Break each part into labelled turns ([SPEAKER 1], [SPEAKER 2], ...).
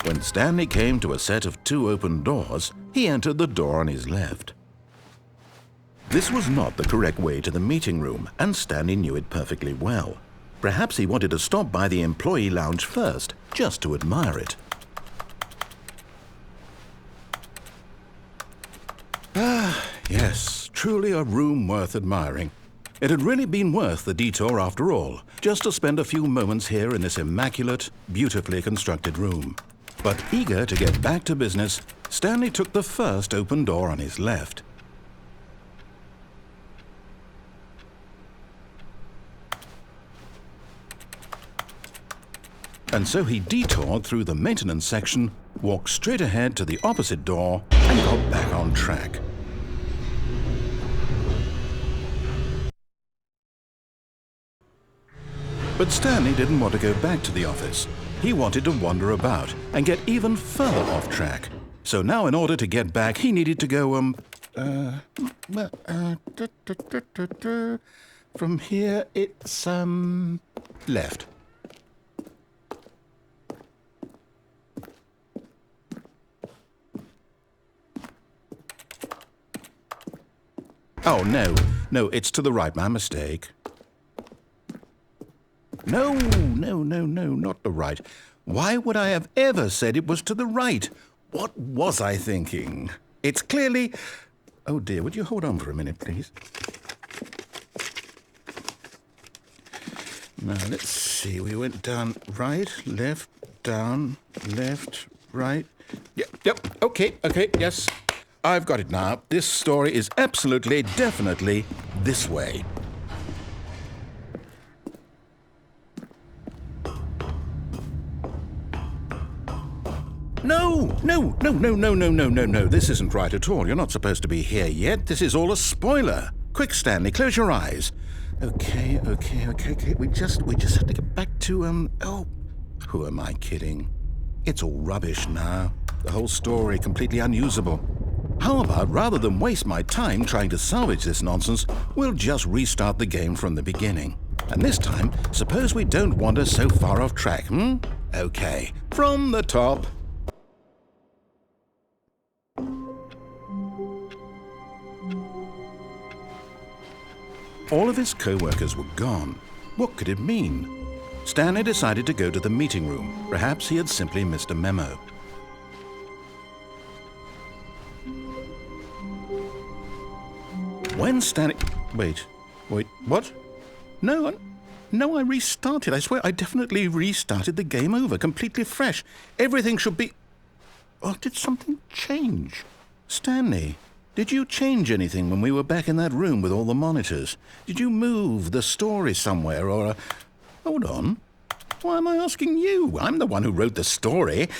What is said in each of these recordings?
[SPEAKER 1] When Stanley came to a set of 2 open doors, he entered the door on his left. This was not the correct way to the meeting room, and Stanley knew it perfectly well. Perhaps he wanted to stop by the employee lounge first, just to admire it. Yes, truly a room worth admiring. It had really been worth the detour after all, just to spend a few moments here in this immaculate, beautifully constructed room. But eager to get back to business, Stanley took the first open door on his left. And so he detoured through the maintenance section, walked straight ahead to the opposite door, and got back on track. But Stanley didn't want to go back to the office. He wanted to wander about and get even further off track. So now in order to get back, he needed to go, from here it's, left. Oh, no, it's to the right, my mistake. No, not the right. Why would I have ever said it was to the right? What was I thinking? It's clearly... Oh dear, would you hold on for a minute, please? Now, let's see. We went down right, left, down, left, right. Yep, okay, yes. I've got it now. This story is absolutely, definitely this way. No. This isn't right at all. You're not supposed to be here yet. This is all a spoiler. Quick, Stanley, close your eyes. Okay. We just have to get back to, who am I kidding? It's all rubbish now. The whole story completely unusable. How about, rather than waste my time trying to salvage this nonsense, we'll just restart the game from the beginning. And this time, suppose we don't wander so far off track, Okay, from the top. All of his co-workers were gone. What could it mean? Stanley decided to go to the meeting room. Perhaps he had simply missed a memo. When Stanley... Wait, what? No, I restarted. I swear I definitely restarted the game over, completely fresh. Everything should be... Oh, did something change? Stanley, did you change anything when we were back in that room with all the monitors? Did you move the story somewhere or... Hold on. Why am I asking you? I'm the one who wrote the story. It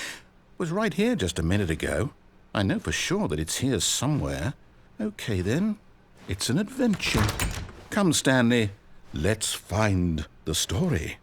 [SPEAKER 1] was right here just a minute ago. I know for sure that it's here somewhere. Okay, then. It's an adventure. Come, Stanley. Let's find the story.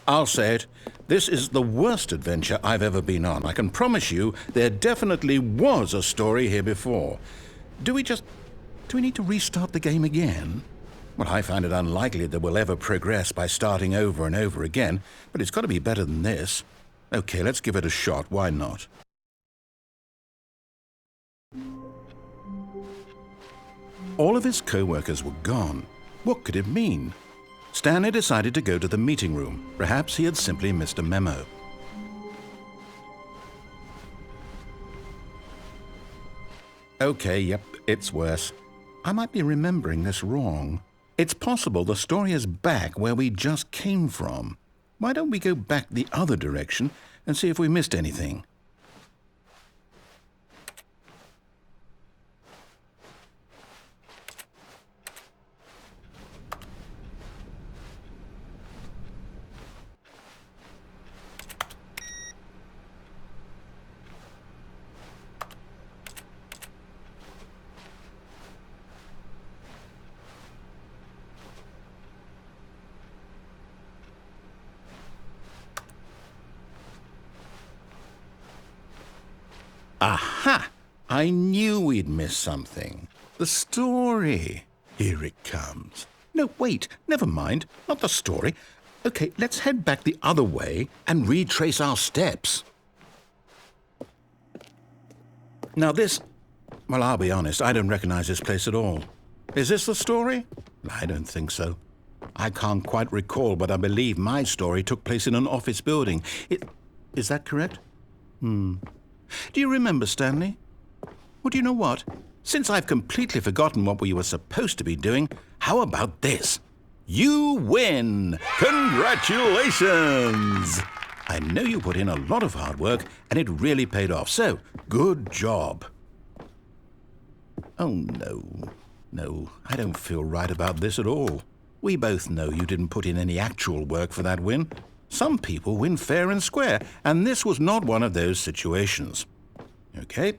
[SPEAKER 1] I'll say it. This is the worst adventure I've ever been on. I can promise you there definitely was a story here before. Do we need to restart the game again? Well, I find it unlikely that we'll ever progress by starting over and over again, but it's got to be better than this. Okay, let's give it a shot. Why not? All of his co-workers were gone. What could it mean? Stanley decided to go to the meeting room. Perhaps he had simply missed a memo. Okay, yep, it's worse. I might be remembering this wrong. It's possible the story is back where we just came from. Why don't we go back the other direction and see if we missed anything? Aha! I knew we'd miss something. The story. Here it comes. No, wait, never mind. Not the story. Okay, let's head back the other way and retrace our steps. Now this... Well, I'll be honest, I don't recognize this place at all. Is this the story? I don't think so. I can't quite recall, but I believe my story took place in an office building. Is that correct? Do you remember, Stanley? Well, do you know what? Since I've completely forgotten what we were supposed to be doing, how about this? You win! Congratulations! I know you put in a lot of hard work, and it really paid off, so good job. Oh, no. No, I don't feel right about this at all. We both know you didn't put in any actual work for that win. Some people win fair and square, and this was not one of those situations. Okay,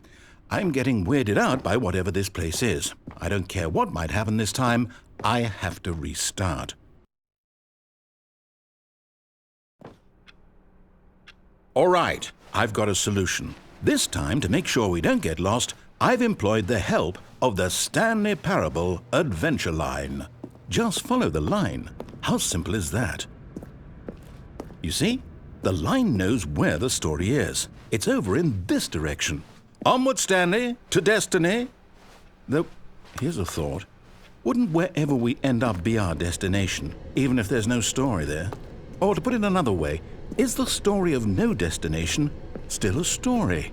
[SPEAKER 1] I'm getting weirded out by whatever this place is. I don't care what might happen this time. I have to restart. All right, I've got a solution. This time, to make sure we don't get lost, I've employed the help of the Stanley Parable adventure line. Just follow the line. How simple is that? You see, the line knows where the story is. It's over in this direction. Onward, Stanley, to destiny. Though, here's a thought. Wouldn't wherever we end up be our destination, even if there's no story there? Or to put it another way, is the story of no destination still a story?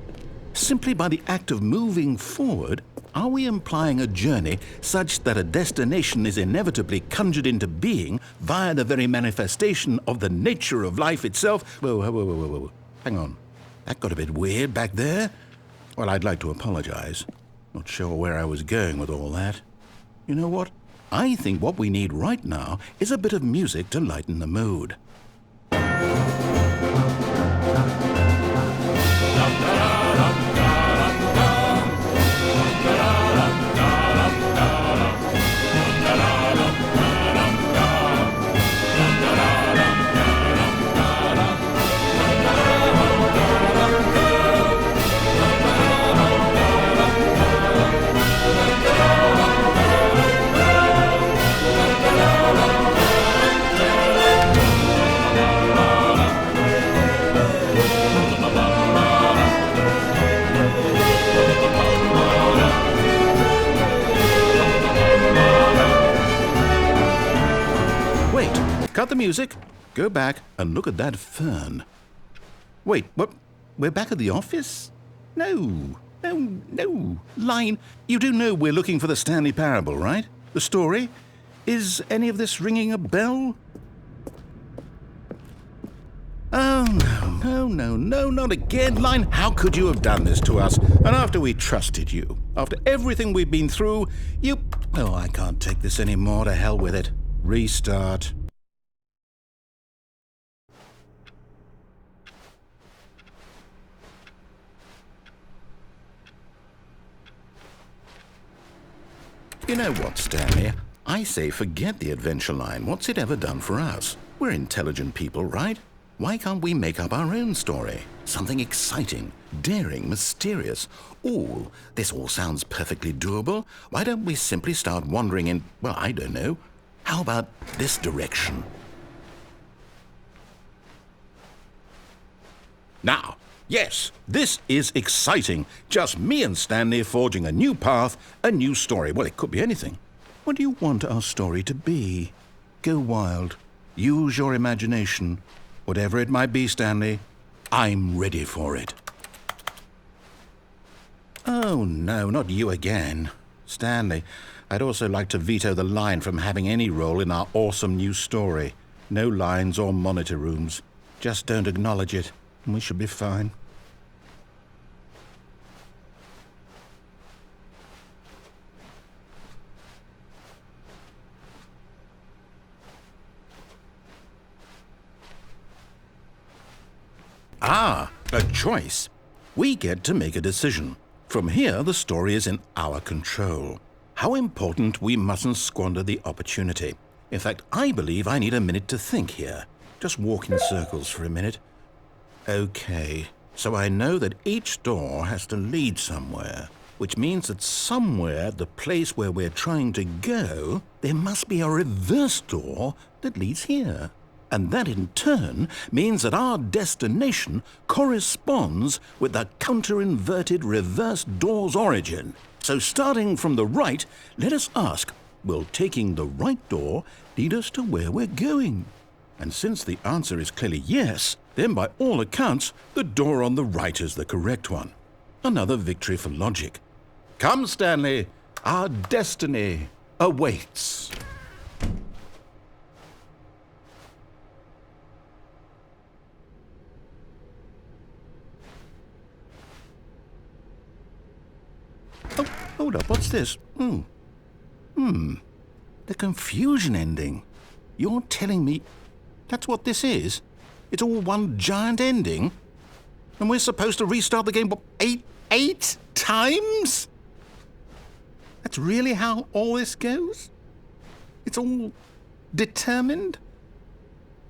[SPEAKER 1] Simply by the act of moving forward, are we implying a journey such that a destination is inevitably conjured into being via the very manifestation of the nature of life itself? Whoa. Hang on. That got a bit weird back there. Well, I'd like to apologize. Not sure where I was going with all that. You know what? I think what we need right now is a bit of music to lighten the mood. Cut the music, go back and look at that fern. Wait, what? We're back at the office? No. Line, you do know we're looking for the Stanley Parable, right? The story? Is any of this ringing a bell? Oh, no, not again. Line, how could you have done this to us? And after we trusted you, after everything we've been through, you... Oh, I can't take this anymore. To hell with it. Restart. You know what, Stanley? I say forget the adventure line. What's it ever done for us? We're intelligent people, right? Why can't we make up our own story? Something exciting, daring, mysterious. Ooh, this all sounds perfectly doable. Why don't we simply start wandering in, well, I don't know. How about this direction? Now, yes, this is exciting. Just me and Stanley forging a new path, a new story. Well, it could be anything. What do you want our story to be? Go wild. Use your imagination. Whatever it might be, Stanley, I'm ready for it. Oh, no, not you again. Stanley, I'd also like to veto the line from having any role in our awesome new story. No lines or monitor rooms. Just don't acknowledge it, and we should be fine. Ah, a choice. We get to make a decision. From here, the story is in our control. How important we mustn't squander the opportunity. In fact, I believe I need a minute to think here. Just walk in circles for a minute. Okay, So I know that each door has to lead somewhere, which means that somewhere at the place where we're trying to go, there must be a reverse door that leads here. And that in turn means that our destination corresponds with the counter-inverted reverse door's origin. So starting from the right, let us ask, will taking the right door lead us to where we're going? And since the answer is clearly yes, then by all accounts, the door on the right is the correct one. Another victory for logic. Come, Stanley, our destiny awaits. Oh, hold up, what's this? The confusion ending. You're telling me that's what this is? It's all one giant ending? And we're supposed to restart the game, what, eight times? That's really how all this goes? It's all determined?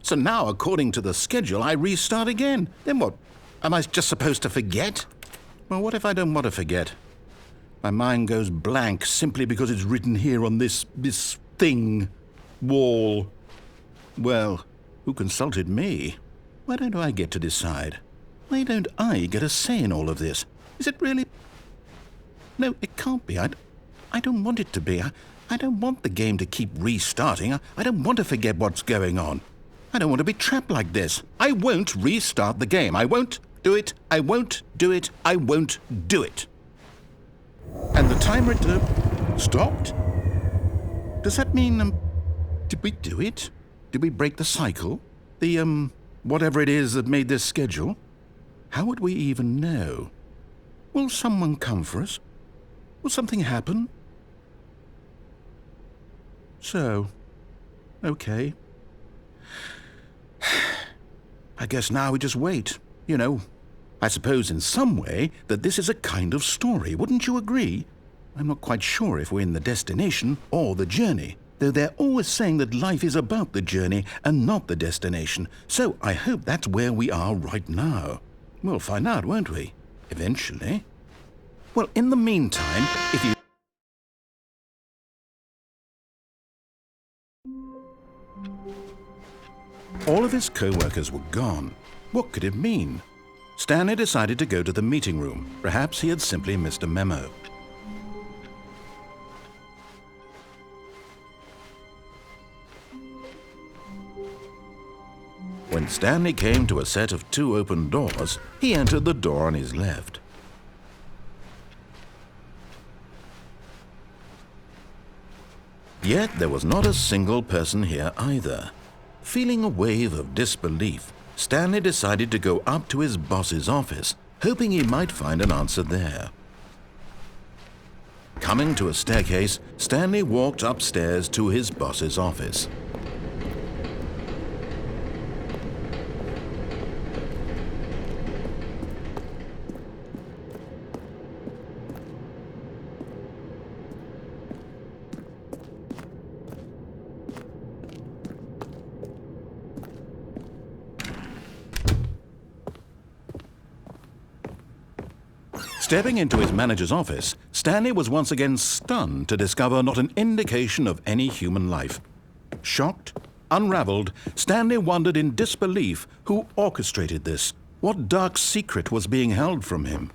[SPEAKER 1] So now, according to the schedule, I restart again. Then what? Am I just supposed to forget? Well, what if I don't want to forget? My mind goes blank simply because it's written here on this thing, wall. Well, who consulted me? Why don't I get to decide? Why don't I get a say in all of this? Is it really? No, it can't be. I don't want it to be. I don't want the game to keep restarting. I don't want to forget what's going on. I don't want to be trapped like this. I won't restart the game. I won't do it. I won't do it. I won't do it. And the timer stopped? Does that mean, did we do it? Did we break the cycle? The, whatever it is that made this schedule? How would we even know? Will someone come for us? Will something happen? So, okay. I guess now we just wait, you know. I suppose in some way that this is a kind of story, wouldn't you agree? I'm not quite sure if we're in the destination or the journey, though they're always saying that life is about the journey and not the destination, so I hope that's where we are right now. We'll find out, won't we? Eventually. Well, in the meantime, if you... All of his co-workers were gone. What could it mean? Stanley decided to go to the meeting room. Perhaps he had simply missed a memo. When Stanley came to a set of 2 open doors, he entered the door on his left. Yet there was not a single person here either. Feeling a wave of disbelief, Stanley decided to go up to his boss's office, hoping he might find an answer there. Coming to a staircase, Stanley walked upstairs to his boss's office. Stepping into his manager's office, Stanley was once again stunned to discover not an indication of any human life. Shocked, unraveled, Stanley wondered in disbelief who orchestrated this. What dark secret was being held from him?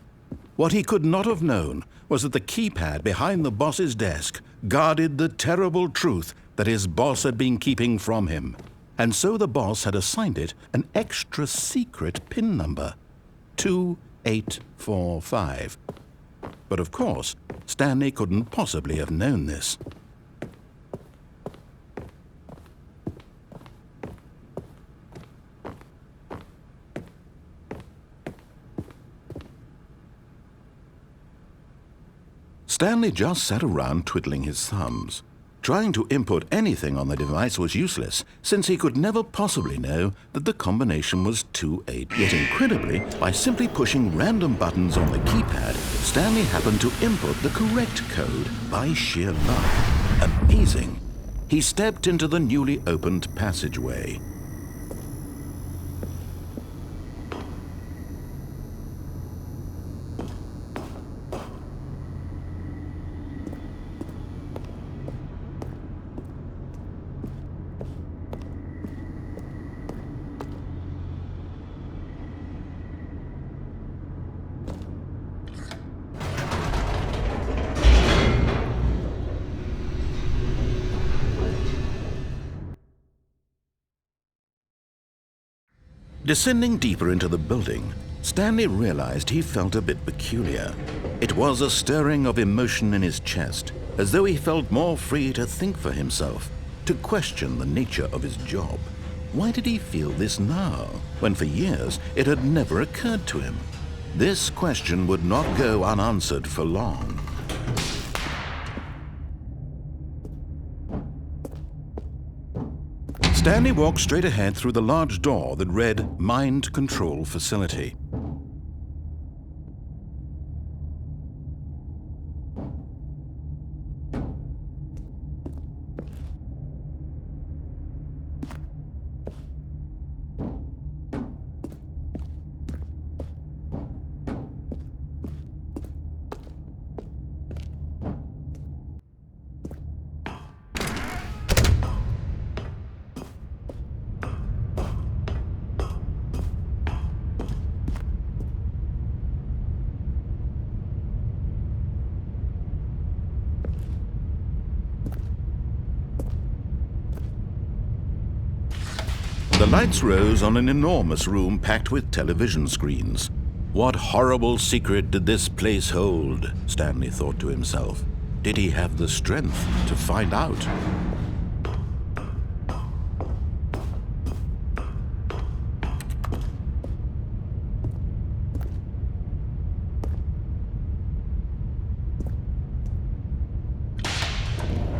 [SPEAKER 1] What he could not have known was that the keypad behind the boss's desk guarded the terrible truth that his boss had been keeping from him. And so the boss had assigned it an extra secret PIN number, 2845. But of course, Stanley couldn't possibly have known this. Stanley just sat around twiddling his thumbs. Trying to input anything on the device was useless, since he could never possibly know that the combination was 28. Yet incredibly, by simply pushing random buttons on the keypad, Stanley happened to input the correct code by sheer luck. Amazing! He stepped into the newly opened passageway. Descending deeper into the building, Stanley realized he felt a bit peculiar. It was a stirring of emotion in his chest, as though he felt more free to think for himself, to question the nature of his job. Why did he feel this now, when for years it had never occurred to him? This question would not go unanswered for long. Stanley walked straight ahead through the large door that read Mind Control Facility. The lights rose on an enormous room packed with television screens. What horrible secret did this place hold? Stanley thought to himself. Did he have the strength to find out?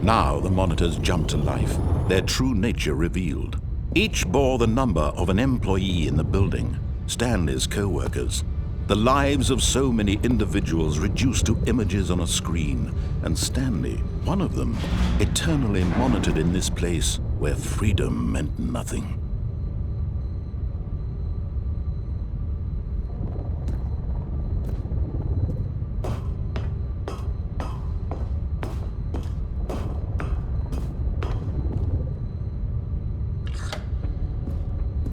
[SPEAKER 1] Now the monitors jumped to life, their true nature revealed. Each bore the number of an employee in the building, Stanley's co-workers. The lives of so many individuals reduced to images on a screen, and Stanley, one of them, eternally monitored in this place where freedom meant nothing.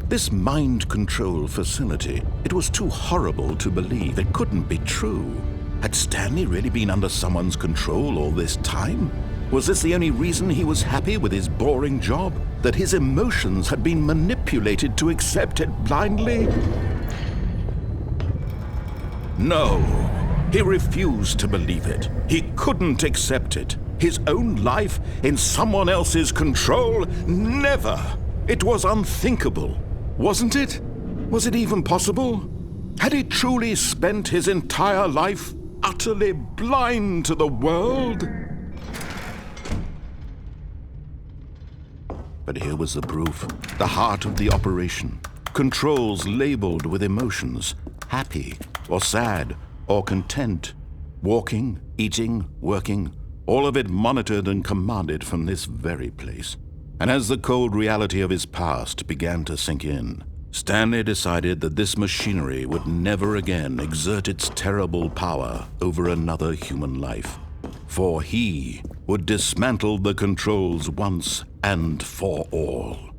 [SPEAKER 1] This mind control facility, it was too horrible to believe. It couldn't be true. Had Stanley really been under someone's control all this time? Was this the only reason he was happy with his boring job? That his emotions had been manipulated to accept it blindly? No, he refused to believe it. He couldn't accept it. His own life in someone else's control? Never! It was unthinkable. Wasn't it? Was it even possible? Had he truly spent his entire life utterly blind to the world? But here was the proof, the heart of the operation. Controls labeled with emotions, happy or sad or content. Walking, eating, working, all of it monitored and commanded from this very place. And as the cold reality of his past began to sink in, Stanley decided that this machinery would never again exert its terrible power over another human life. For he would dismantle the controls once and for all.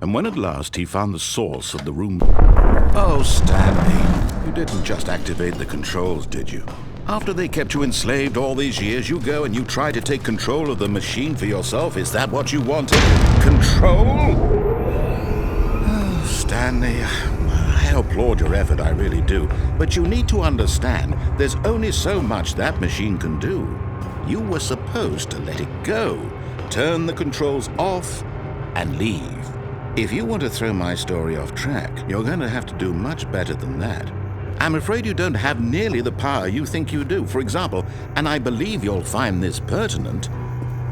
[SPEAKER 1] And when at last he found the source of the room... Oh, Stanley, you didn't just activate the controls, did you? After they kept you enslaved all these years, you go and you try to take control of the machine for yourself. Is that what you wanted? Control? Oh, Stanley, I applaud your effort, I really do. But you need to understand, there's only so much that machine can do. You were supposed to let it go, turn the controls off, and leave. If you want to throw my story off track, you're going to have to do much better than that. I'm afraid you don't have nearly the power you think you do. For example, and I believe you'll find this pertinent,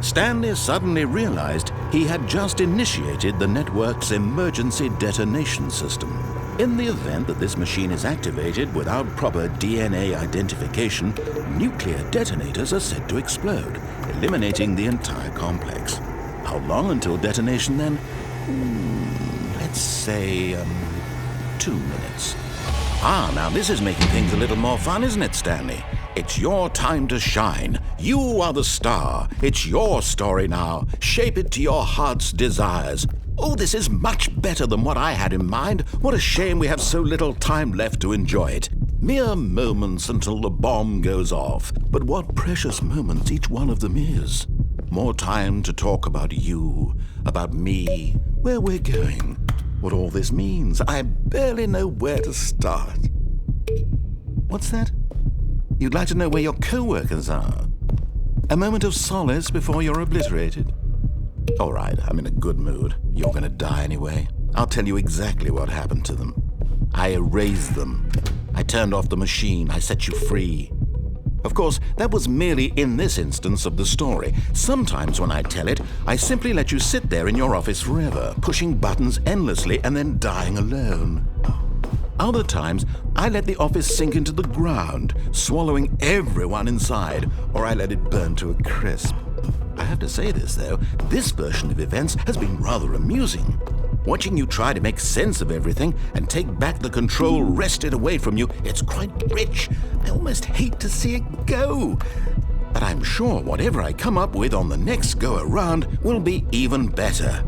[SPEAKER 1] Stanley suddenly realized he had just initiated the network's emergency detonation system. In the event that this machine is activated without proper DNA identification, nuclear detonators are said to explode, eliminating the entire complex. How long until detonation then? Let's say 2 minutes. Now this is making things a little more fun, isn't it, Stanley? It's your time to shine. You are the star. It's your story now. Shape it to your heart's desires. Oh, this is much better than what I had in mind. What a shame we have so little time left to enjoy it. Mere moments until the bomb goes off. But what precious moments each one of them is. More time to talk about you, about me, where we're going, what all this means. I barely know where to start. What's that? You'd like to know where your co-workers are? A moment of solace before you're obliterated? All right, I'm in a good mood. You're gonna die anyway. I'll tell you exactly what happened to them. I erased them. I turned off the machine. I set you free. Of course, that was merely in this instance of the story. Sometimes when I tell it, I simply let you sit there in your office forever, pushing buttons endlessly and then dying alone. Other times, I let the office sink into the ground, swallowing everyone inside, or I let it burn to a crisp. I have to say this, though, this version of events has been rather amusing. Watching you try to make sense of everything and take back the control wrested away from you, it's quite rich. I almost hate to see it go. But I'm sure whatever I come up with on the next go-around will be even better.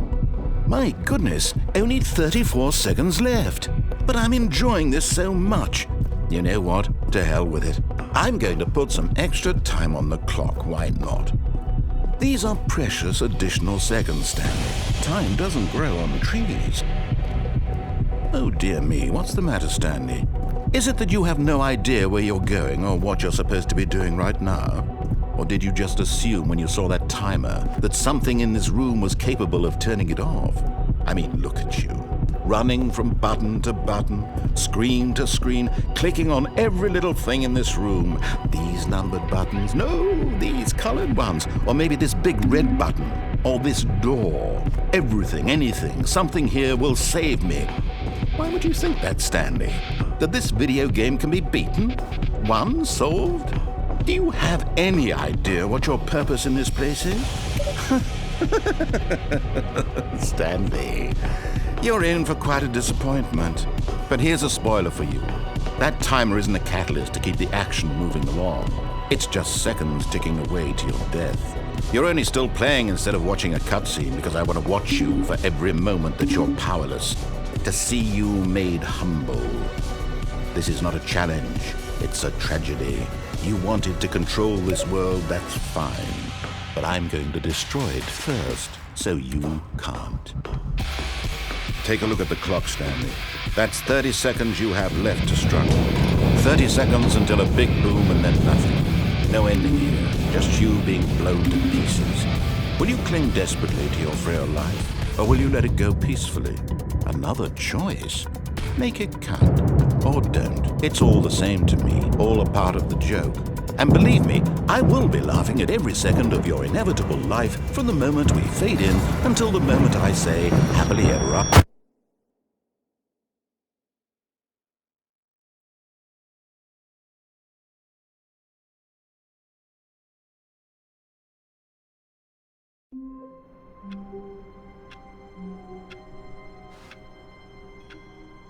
[SPEAKER 1] My goodness, only 34 seconds left. But I'm enjoying this so much. You know what? To hell with it. I'm going to put some extra time on the clock, why not? These are precious additional seconds, Stanley. Time doesn't grow on trees. Oh dear me, what's the matter, Stanley? Is it that you have no idea where you're going or what you're supposed to be doing right now? Or did you just assume when you saw that timer that something in this room was capable of turning it off? I mean, look at you. Running from button to button, screen to screen, clicking on every little thing in this room. These numbered buttons, no, these colored ones, or maybe this big red button, or this door. Everything, anything, something here will save me. Why would you think that, Stanley? That this video game can be beaten? Won? Solved? Do you have any idea what your purpose in this place is? Stanley, you're in for quite a disappointment. But here's a spoiler for you. That timer isn't a catalyst to keep the action moving along. It's just seconds ticking away to your death. You're only still playing instead of watching a cutscene because I want to watch you for every moment that you're powerless. To see you made humble. This is not a challenge. It's a tragedy. You wanted to control this world, that's fine. But I'm going to destroy it first, so you can't. Take a look at the clock, Stanley. That's 30 seconds you have left to struggle. 30 seconds until a big boom and then nothing. No ending here, just you being blown to pieces. Will you cling desperately to your frail life, or will you let it go peacefully? Another choice. Make it count, or don't. It's all the same to me, all a part of the joke. And believe me, I will be laughing at every second of your inevitable life from the moment we fade in until the moment I say, happily ever after.